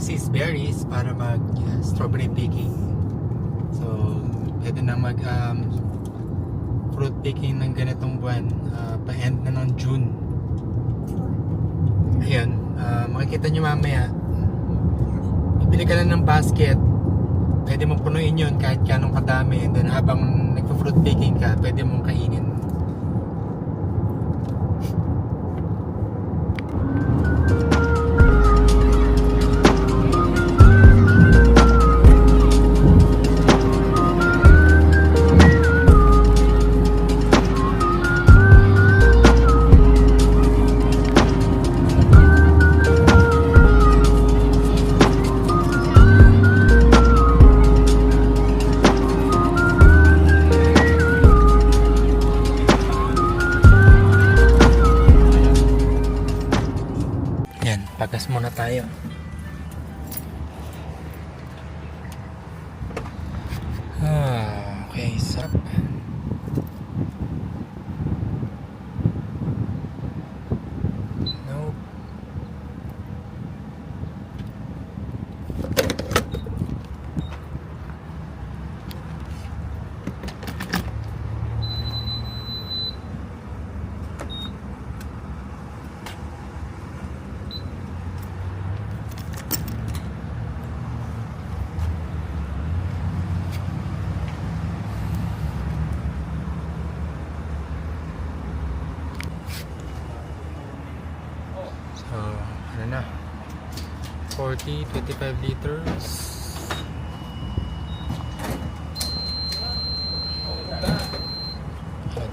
cassis berries para mag strawberry picking. So pwede na mag fruit picking ng ganitong buwan, pa-end na ng June. Ayan, makikita nyo mamaya, bibili ka lang ng basket, pwede mong punuin yun kahit kanong kadami, and then habang nagpo-fruit picking ka, pwede mong kainin. Pagas muna tayo. Okay, sarap. Nope. So, ano na? 25 liters.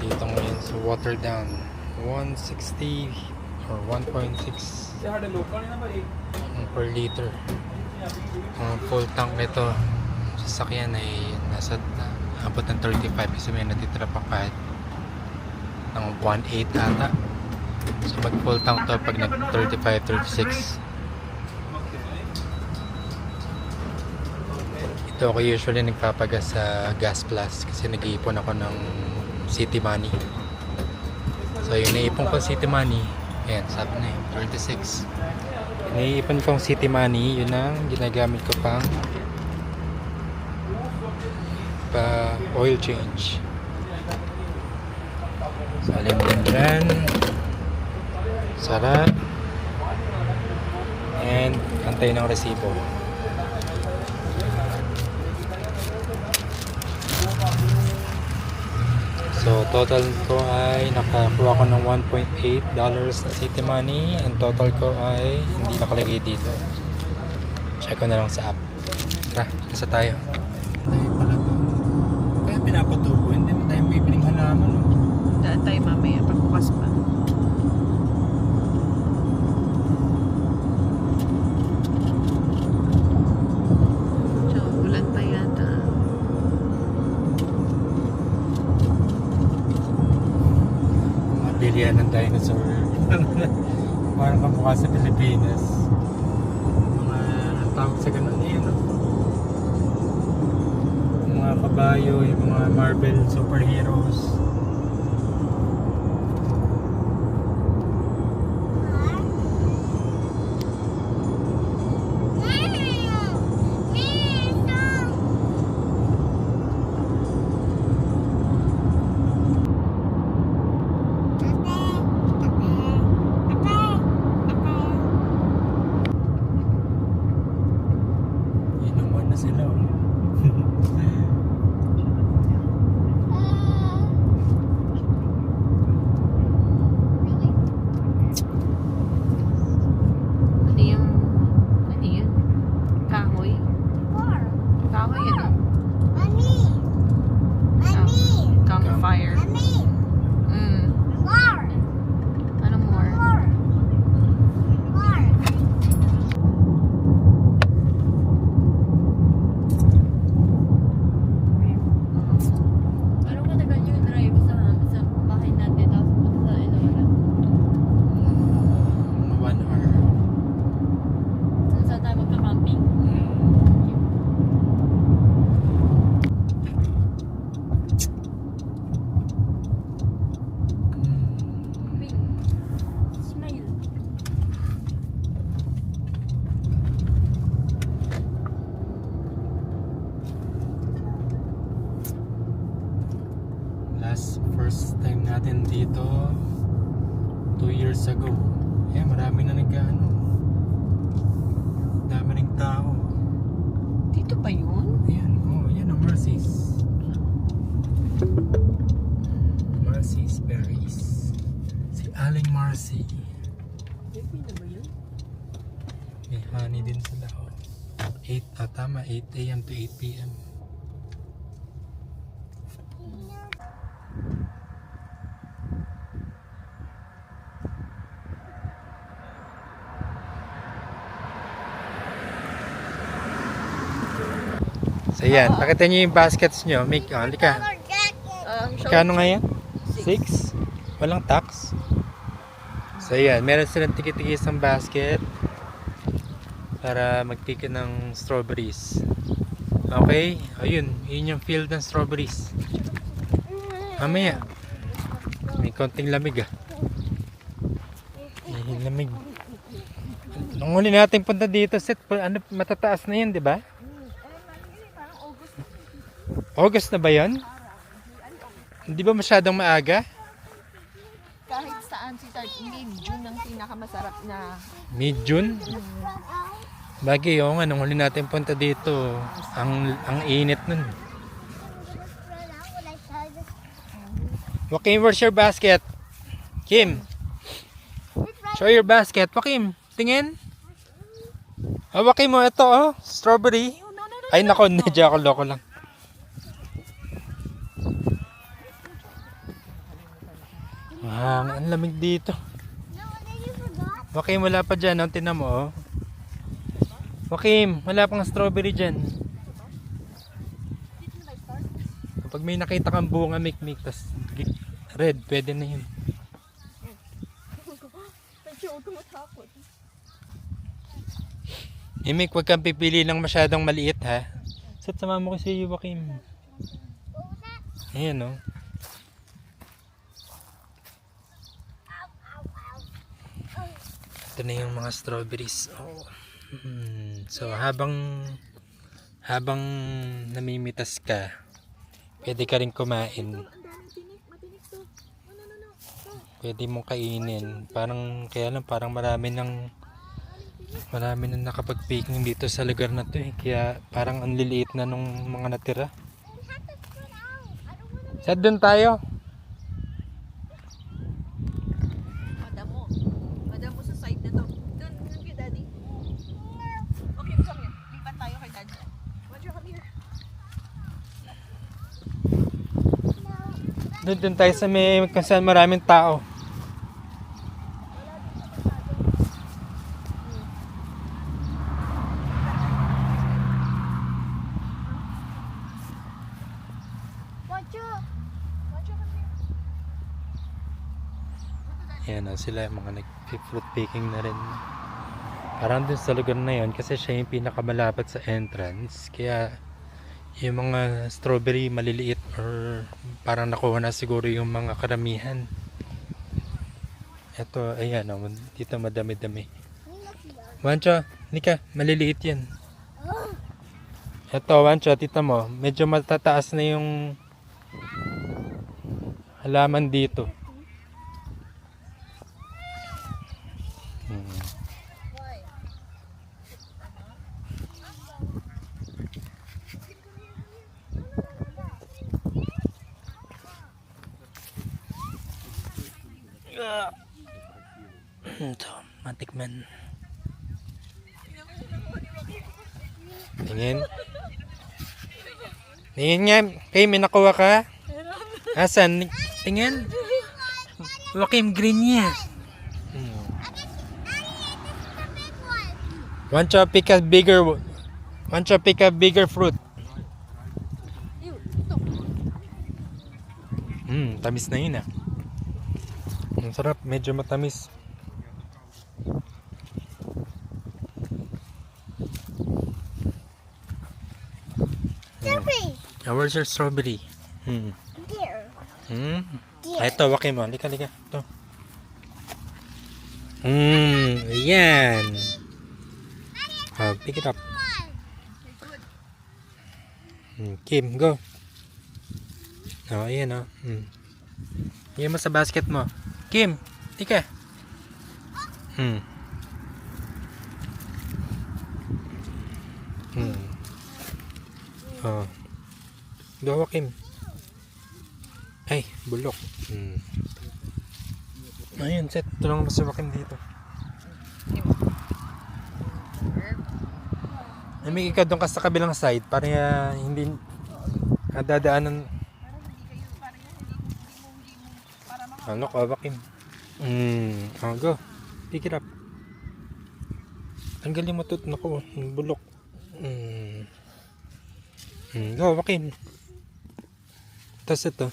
Dito ngayon sa water down 160 or 1.6 per liter. Full tank nito sasakyan ay nasa abot ng 35 kasi may natitira pa kahit ng 1.8 ata. So mag full tank to pag nag 35-36. Ito ako usually nagpapagas sa Gas Plus kasi nag-iipon ako ng City Money. So yung naipon ko City Money, ayan, sabi na yun, 36. Naiipon kong City Money, yun ang ginagamit ko pang pa oil change. So alam din dyan, sarap, and antay ng resibo. So total ko ay nakakuha ko ng $1.8 na City Money, and total ko ay hindi nakalagay dito. Check ko na lang sa app. Tara, isa tayo. Tayo pala to. Kaya pinapatubo, hindi mo tayo bibiling halaman. Daan tayo mamaya, pagbukas pa. So, ulan pa yata. Bilihan ng dinosaur. Parang kamukha sa Pilipinas. Mga tawag sa ganun yun, no? Mga kabayo, yung mga Marvel superheroes. Sila. Ano yun? Kahoy? Kahoy ano? Campfire. Ano more? natin dito 2 years ago. Marami na nag-ano. Dami ring tao. Dito pa yun? Ayan, yan ang Marcy's. Marcy's Berries. Si Aling Marcy. May honey din sila. 8 a.m. to 8 p.m. So yan, pakita nyo yung baskets nyo. Halika. Magkano nga yan? 6? Walang tax? So yan, meron silang tiki-tiki isang basket para magtiki ng strawberries. Okay? Ayun, yun yung field ng strawberries. Mamaya. May konting lamig May lamig. Nung huli natin punta dito, matataas na yun, di ba? August na ba yun? Hindi ba masyadong maaga? Kahit saan si Tart, mid-June ang pinakamasarap na. Mid-June? Bagay, nung huli natin punta dito, ang init nun. Joaquin, where's your basket? Kim, show your basket. Joaquin, tingin. Joaquin mo, ito strawberry. Ay nako, hindi ako loko lang. Ang lamig dito. Joaquin, wala pa dyan. Tinan mo, Joaquin, wala pang strawberry dyan. Kapag may nakita kang bunga, mikmik, tas red, pwede na yun. Mik, huwag kang pipili ng masyadong maliit, ha? Sama mo kasi Joaquin. Ayan, Ito na yung mga strawberries. So habang namimitas ka, pwede ka rin kumain. Pwede mong kainin. Parang marami nang nakapag-picking dito sa lugar na to Kaya parang ang liliit na nung mga natira. Saan doon tayo? Doon tayo sa kung saan maraming tao. Yan sila mga nag-fruit picking na rin. Parang dun sa lugar na yon kasi siya yung pinakamalapit sa entrance. Kaya yung mga strawberry maliliit or parang nakuha na siguro yung mga karamihan. Ito, ayan dito madami-dami. Wancho, Nika, maliliit yan. Ito, Wancho, tita mo, medyo matataas na yung halaman dito. Ito, matikman. Tingin. Tingin nga. Kay, may nakuha ka? Asan? Tingin. Joaquin, green niya. Want to pick a bigger fruit. Tamis na yun Ang sarap, medyo matamis. Where's your strawberry? Here. Ito, Joaquin mo. Lika. Ito. Ayan. Pick it up. Kim, go. Ayan Iyan mo sa basket mo. Kim, tika. Oh. Gawa, Kim. Ay, bulok. Ayun, set. Tulungan mo si Joaquin dito. May ikaw doon ka sa kabilang side para hindi dadaanan. Ano ka, Joaquin? Go. Pick it up. Tanggalin mo ito. Naku, bulok. Go, Joaquin. Tapos ito.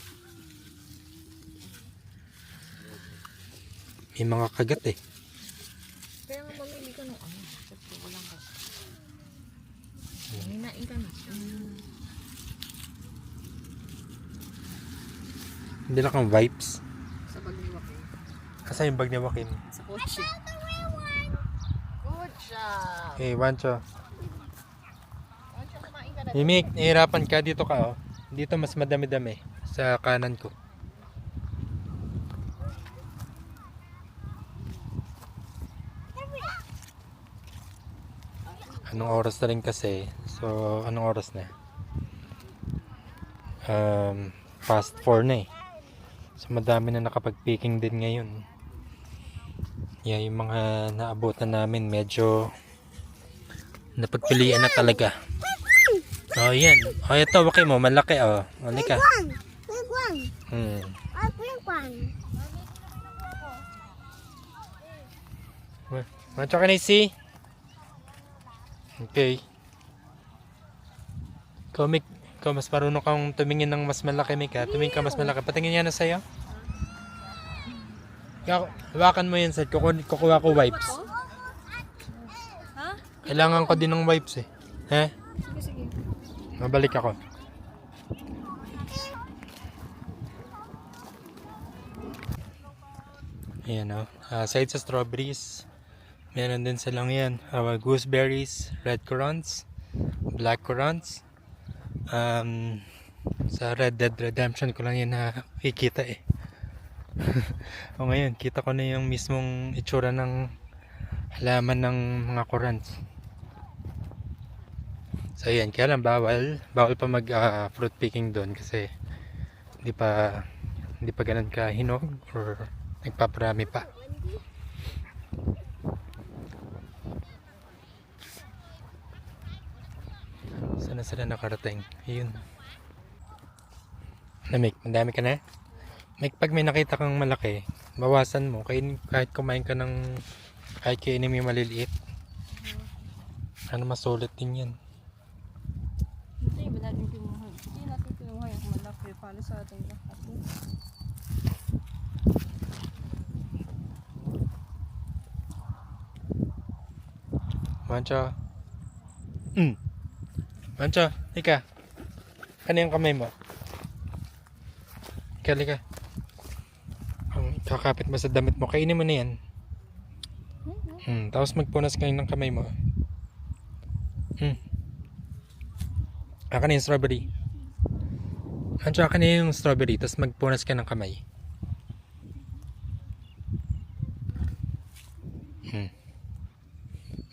May mga kagat eh. Kaya nga mamili ka ng ano. Kasi walang ka. Hinain ka na. Hindi na kang vibes. Sa bag ni Joaquin. Asa yung bag ni Joaquin? Sa kotse. Good job. Okay, Wancho. Wancho, kumain ka na. Mimik, nahihirapan ka. Dito ka, oh. Dito mas madami-dami. Sa kanan ko. Anong oras na rin kasi? So, anong oras na? Past 4 na eh. So, madami na nakapag-picking din ngayon. Yeah, yung mga naabutan namin medyo napagpilian na talaga. Oh, yan. Oh, ito, okay mo. Malaki, oh. Malika. Big one. A big one. Wancho, can I see? Okay. Ikaw mas marunong kang tumingin ng mas malaki, Mika. Tumingin ka mas malaki. Patingin yan na sa'yo. Hawakan mo yan, Seth. Kukuha ko wipes. Ha? Kailangan ko din ng wipes eh. Ha? Sige, sige. Mabalik ako. Ayan o. Aside sa strawberries, meron din silang yan. Gooseberries, red currants, black currants. Sa Red Dead Redemption ko lang yan nakikita eh. O ngayon, kita ko na yung mismong itsura ng halaman ng mga currants. So ayan, kaya lang bawal pa mag fruit picking doon kasi hindi pa ganun ka hinog or nagpaparami pa. Sana sila nakarating? Ayun. Namik, madami ka na? Pag may nakita kang malaki, bawasan mo kahit kumain ka ng kahit kainin mo yung maliliit. Ano masulit din yan. Hindi ba natin kinuha? Hindi natin kinuha yung malaki para sa ating lahat. Mancha. Mancha, ika. Ano yung kamay mo? Ika. Kakapit mo sa damit mo. Kainin mo na yan. Tapos magpunas kayo ng kamay mo. Akan na yung strawberry. Mancha, akan na yung strawberry. Tapos magpunas ka ng kamay.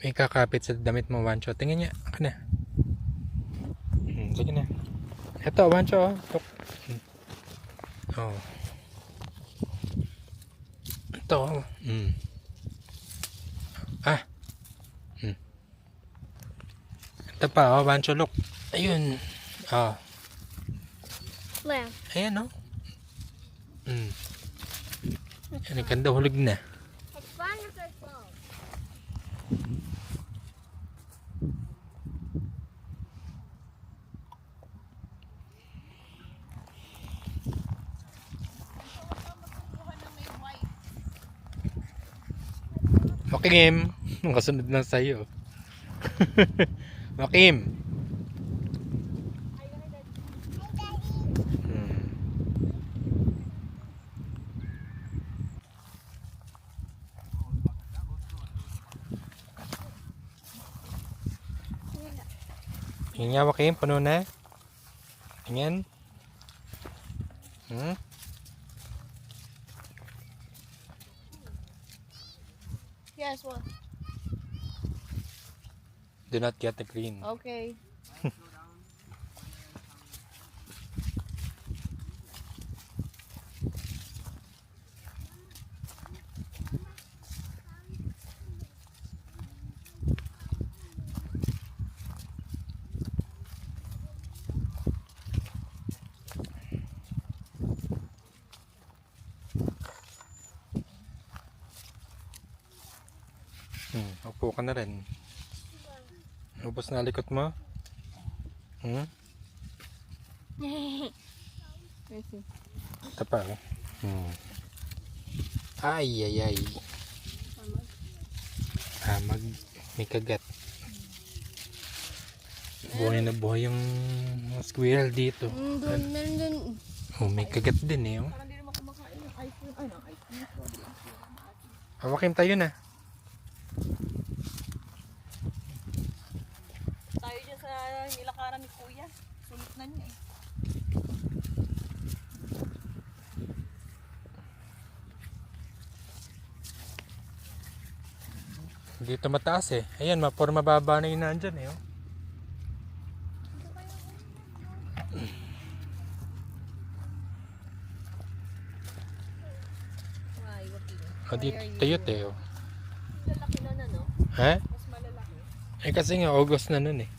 May kakapit sa damit mo, Wancho. Tingnan niya. Akan na. Sige na. Ito, Wancho. Oh. Ito. Ito pa, Wancho, look. Ayun. Where? Ayan, oh. Yan, ganda, hulog na. It's fun if it's full. Makim. Kasunod lang sa'yo. Makim. Tingnan nga, Makim. Puno na. Tingnan. Yes, well. Do not get the green. Okay. Upo ka na rin. Ubos na likot mo? Kasi. Ito pa. Ay, ay, ay. May kagat. Buhay na buhay yung squirrel dito. Doon. Oh, may kagat din eh. Oh. Parang hindi naman kumakain ng ice cream. Ay, ng ice cream. Hawakin tayo na. Tayo dyan sa nilakaran ni Kuya. Sulit na niya eh. Dito mataas eh. Ayan, mapor mababa na yun nandyan eh. Oh. Ay, wakil. Oh, dito tayo tayo. Lalaki na no? Ha? Mas malalaki. Eh kasi nga August na nun eh.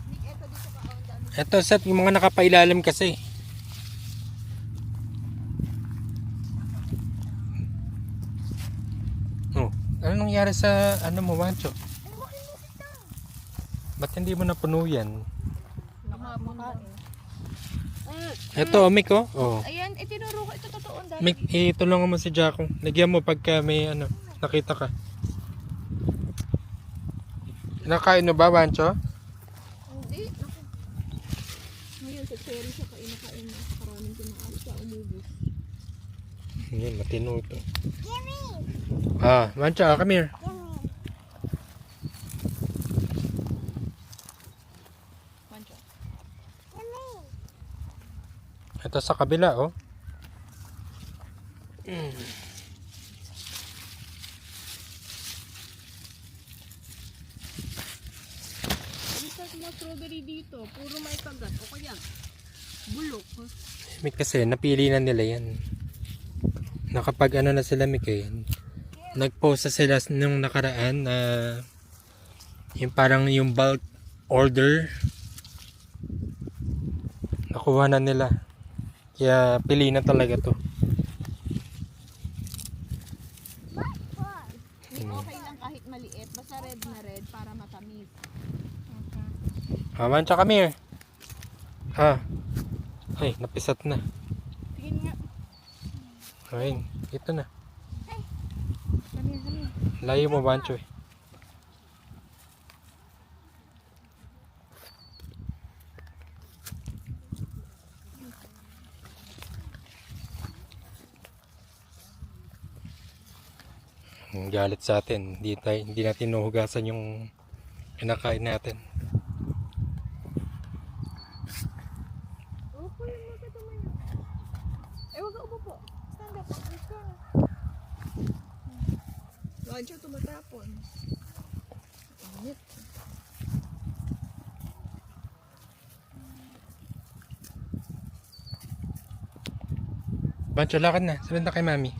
Nick, eto dito ka. Ang dami. Ito set yung mga nakapailalim kasi. Oh, ano nangyari sa ano mo, Wancho? Ba't hindi mo napuno yan? Nakamakain. Ito, Mick oh. Oh. Ayan, itinuro ko. Ito totoo. Dahil Mick, itulungan mo si Jaco. Lagyan mo pagka may ano, nakita ka. Nakain mo ba, Wancho? hindi. Naku. Ngayon, sa cherry siya kain na. Karaming tinaalis siya umubos. Hindi, matino ito. Ah, Wancho, come here. Mancho. Ito sa kabila, oh. Dito mga strawberry dito. Puro may kagat. O kaya, bulok. Mick kasi, napili na nila yan. Nakapag ano na sila, Mick eh. Nag-post na sila nung nakaraan na yung parang yung bulk order. Nakuha na nila. Kaya pili na talaga to. Okay lang kahit maliit. Basta red na red para matamis. Wancho, come here. Ah. Ay, napisat na. Tingin nga. Ayun, ito na. Kami. Layo mo, Wancho eh. Galit sa atin. Hindi natin nuhugasan yung kinakain natin. Upo lang mo ka tumayo. Eh, huwag ka umupo. Stand up. Let's go. Radyo tumatapon. Init. Wancho, lakad na. Sabihin na kay Mami.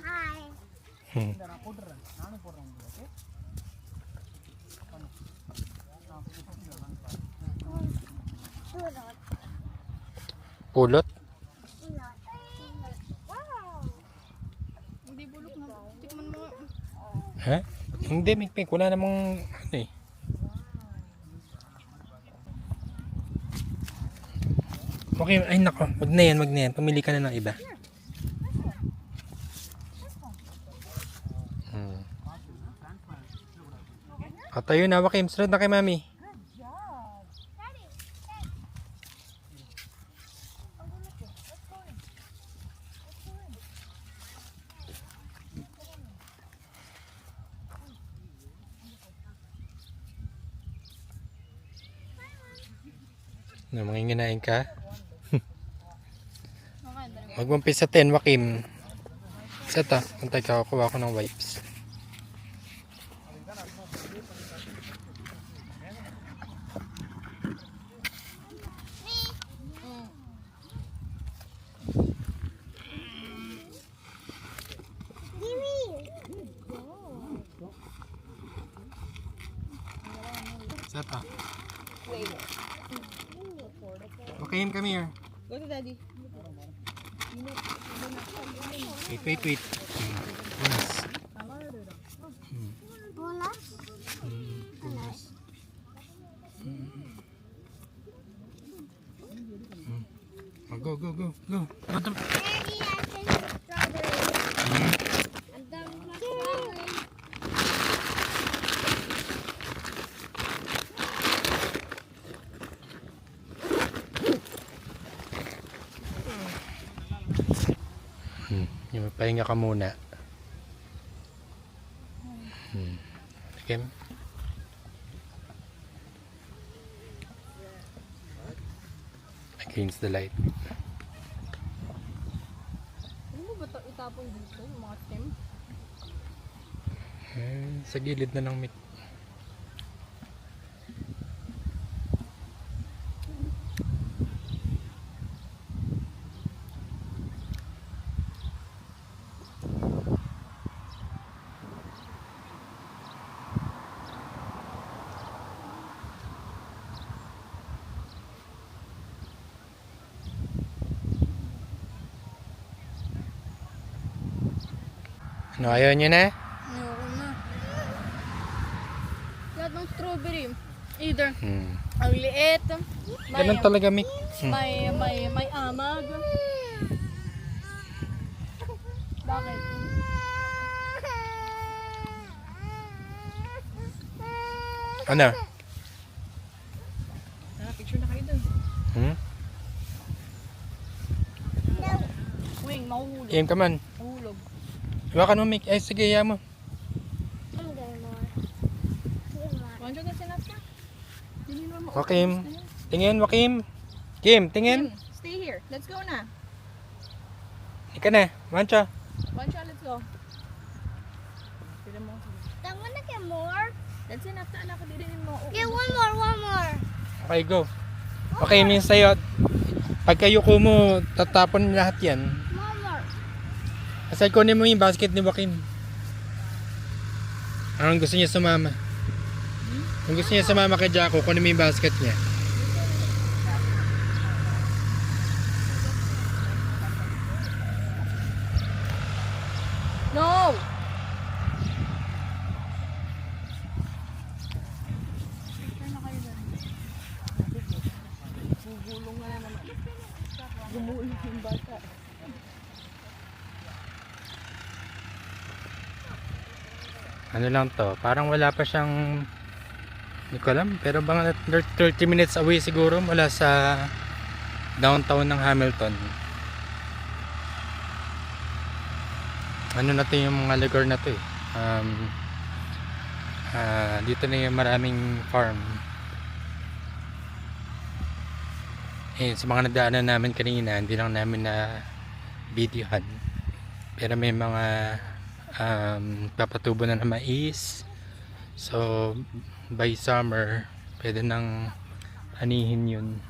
Hi. Pulot. Wow. Hindi bulok na. Tikman mo. Ha? Hindi, Mikmik. Wala namang ano eh. Okay, ay nako. Wag na yan. Pumili ka na ng iba. Tayo na, Wakim. Sunod na kay Mami. Na manginginain ka? Mag-umpisa 10, Wakim. Isa ta. Antay ka, kuha ko ng wipes. Isa ta. Wakim, come here. Go to daddy. Wait. Punas. Bulas? Punas. Oh, go. Daddy, I think strawberry. Ang dami na strawberry. Pahinga ka muna. Kim? Against the light. Ano mo ba itapon dito? Yung mga stem? Sa gilid na ng mic. Ano, ayaw nyo na? Ayoko na. Lahat ng strawberry. Either ang liit, Ganun talaga, Mick. may amag. Bakit? Ano? Picture na kayo dun. Wing, mahuhulog. Aim ka man. Mahuhulog. Iwakan mo, Mick. Ay, sige, iya mo. I'm getting more. Wanjo ka sinap na? Tingin mo. Wakim. Tingin, Wakim. Kim, tingin. Stay here. Let's go na. Ika na. Mancha. Wanjo, let's go. Tira mo. I wanna get more. That's enough na anak ko din mo. Get one more. Okay, go. Okay, yung sa'yo. Pagka yuko mo, tatapon lahat yan. One more. Asal kunin mo yung basket ni Wakim. Anong gusto niya sumama? Kung gusto niya sumama kay Jacko, kunin mo yung basket niya. No! Gugulong na naman. Gumulong yung bata. Ano lang to, parang wala pa siyang, hindi ko alam, pero bang 30 minutes away siguro mula sa downtown ng Hamilton. Ano na to yung mga lugar na to eh. Dito na yung maraming farm. Eh, sa mga nadaanan namin kanina, hindi lang namin na videohan. Pero may mga papatubo na mais. So, by summer, pwede nang anihin yun.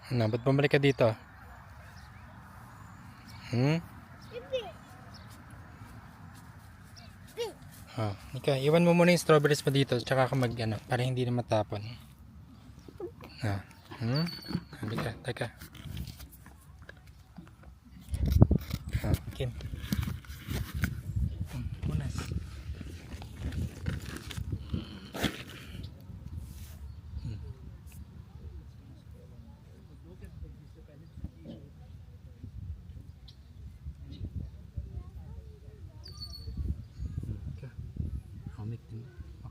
Ano, ba't bumalik ka dito? Hmm? Oh, ika, iwan mo muna yung strawberries mo dito tsaka ka mag ano, para hindi na matapon. Ah. Halika, teka. Ah, Kim. Punas.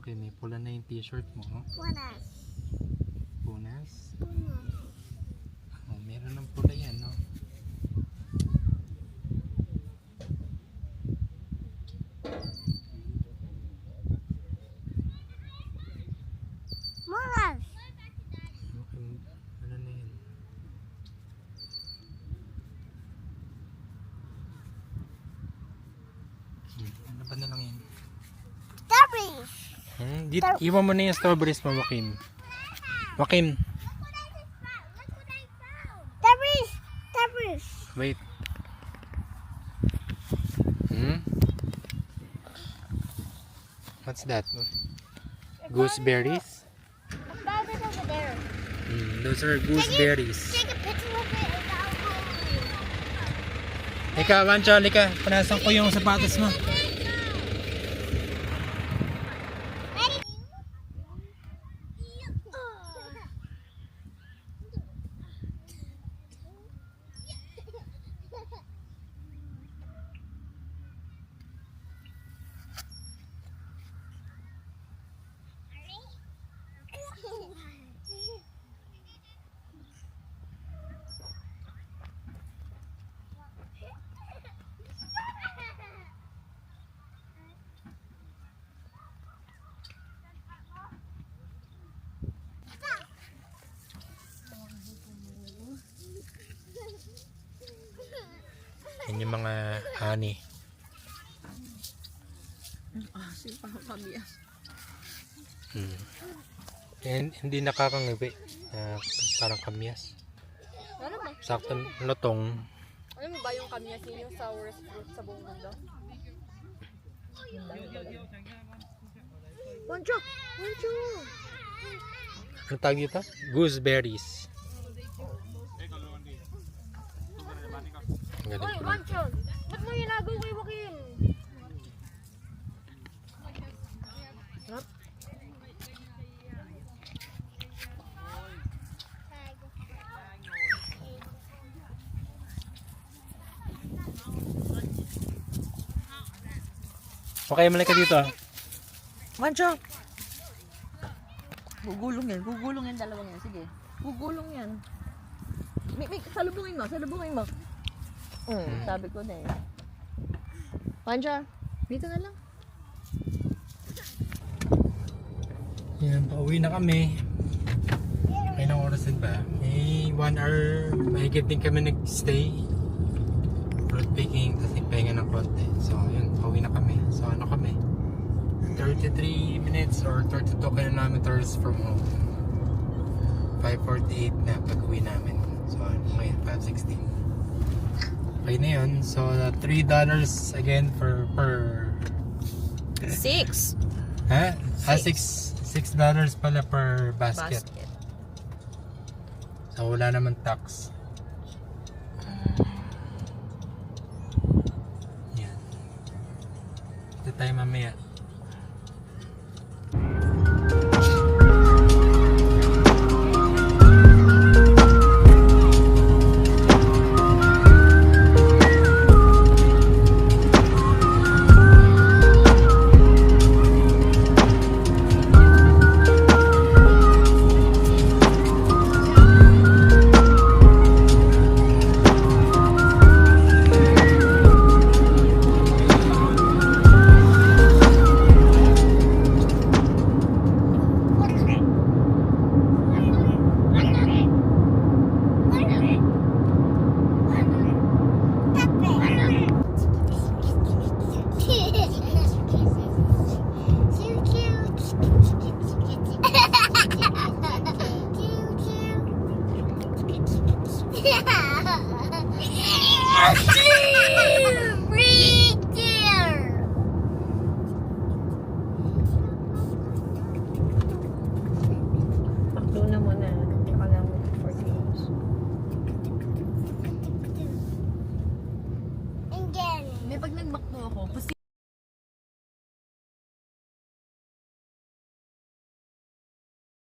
Okay, may pula na yung t-shirt mo. Oh. Punas. Punas. Punas. Oh, meron ng pula yan, no? Punas. Okay, ano na yun? Ano ba na lang yun? Strawberries. Dito, iwan mo na yung strawberries mo, Joaquin. Joaquin, Strawberries. Strawberries. wait. What's that? Gooseberries? Found it over there. Those are gooseberries. Take a picture of it and I'll go. Ika, Wancho, halika. Panasan ko yung sapatos mo. Ready? Yan yung mga honey. Hindi nakakangiwi. Parang kamyas. Ano ba? Sakto lutong. Alam mo ba yung kamyas yun yung sourest fruit sa buong mundo? Wancho! Wancho! Ano tawag dito? Gooseberries. Ang galing Uy, pala. Wancho! Ba't mo ginagaw kay Joaquin? Okay, mali ka dito. Wancho! Gugulong yan dalawang yan, sige. Gugulong yan. Salubungin mo. Sabi ko na eh. Wancho, dito na lang. Yan, pauwi na kami. Ilang oras din ba? May 1 hour, mahigit din kami nag-stay. Fruit picking, tapos nagpahinga ng konti. So, yun, pauwi na kami. So, ano kami? 33 minutes or 32 kilometers from home. 5:48 na pag-uwi namin. So, ngayon, 5:16. Okay na yun. So, $3 again per... 6 Ha? $6 pala per basket. So, wala naman tax. Yan. Ito tayo mamaya. May pag nagmakdo ako,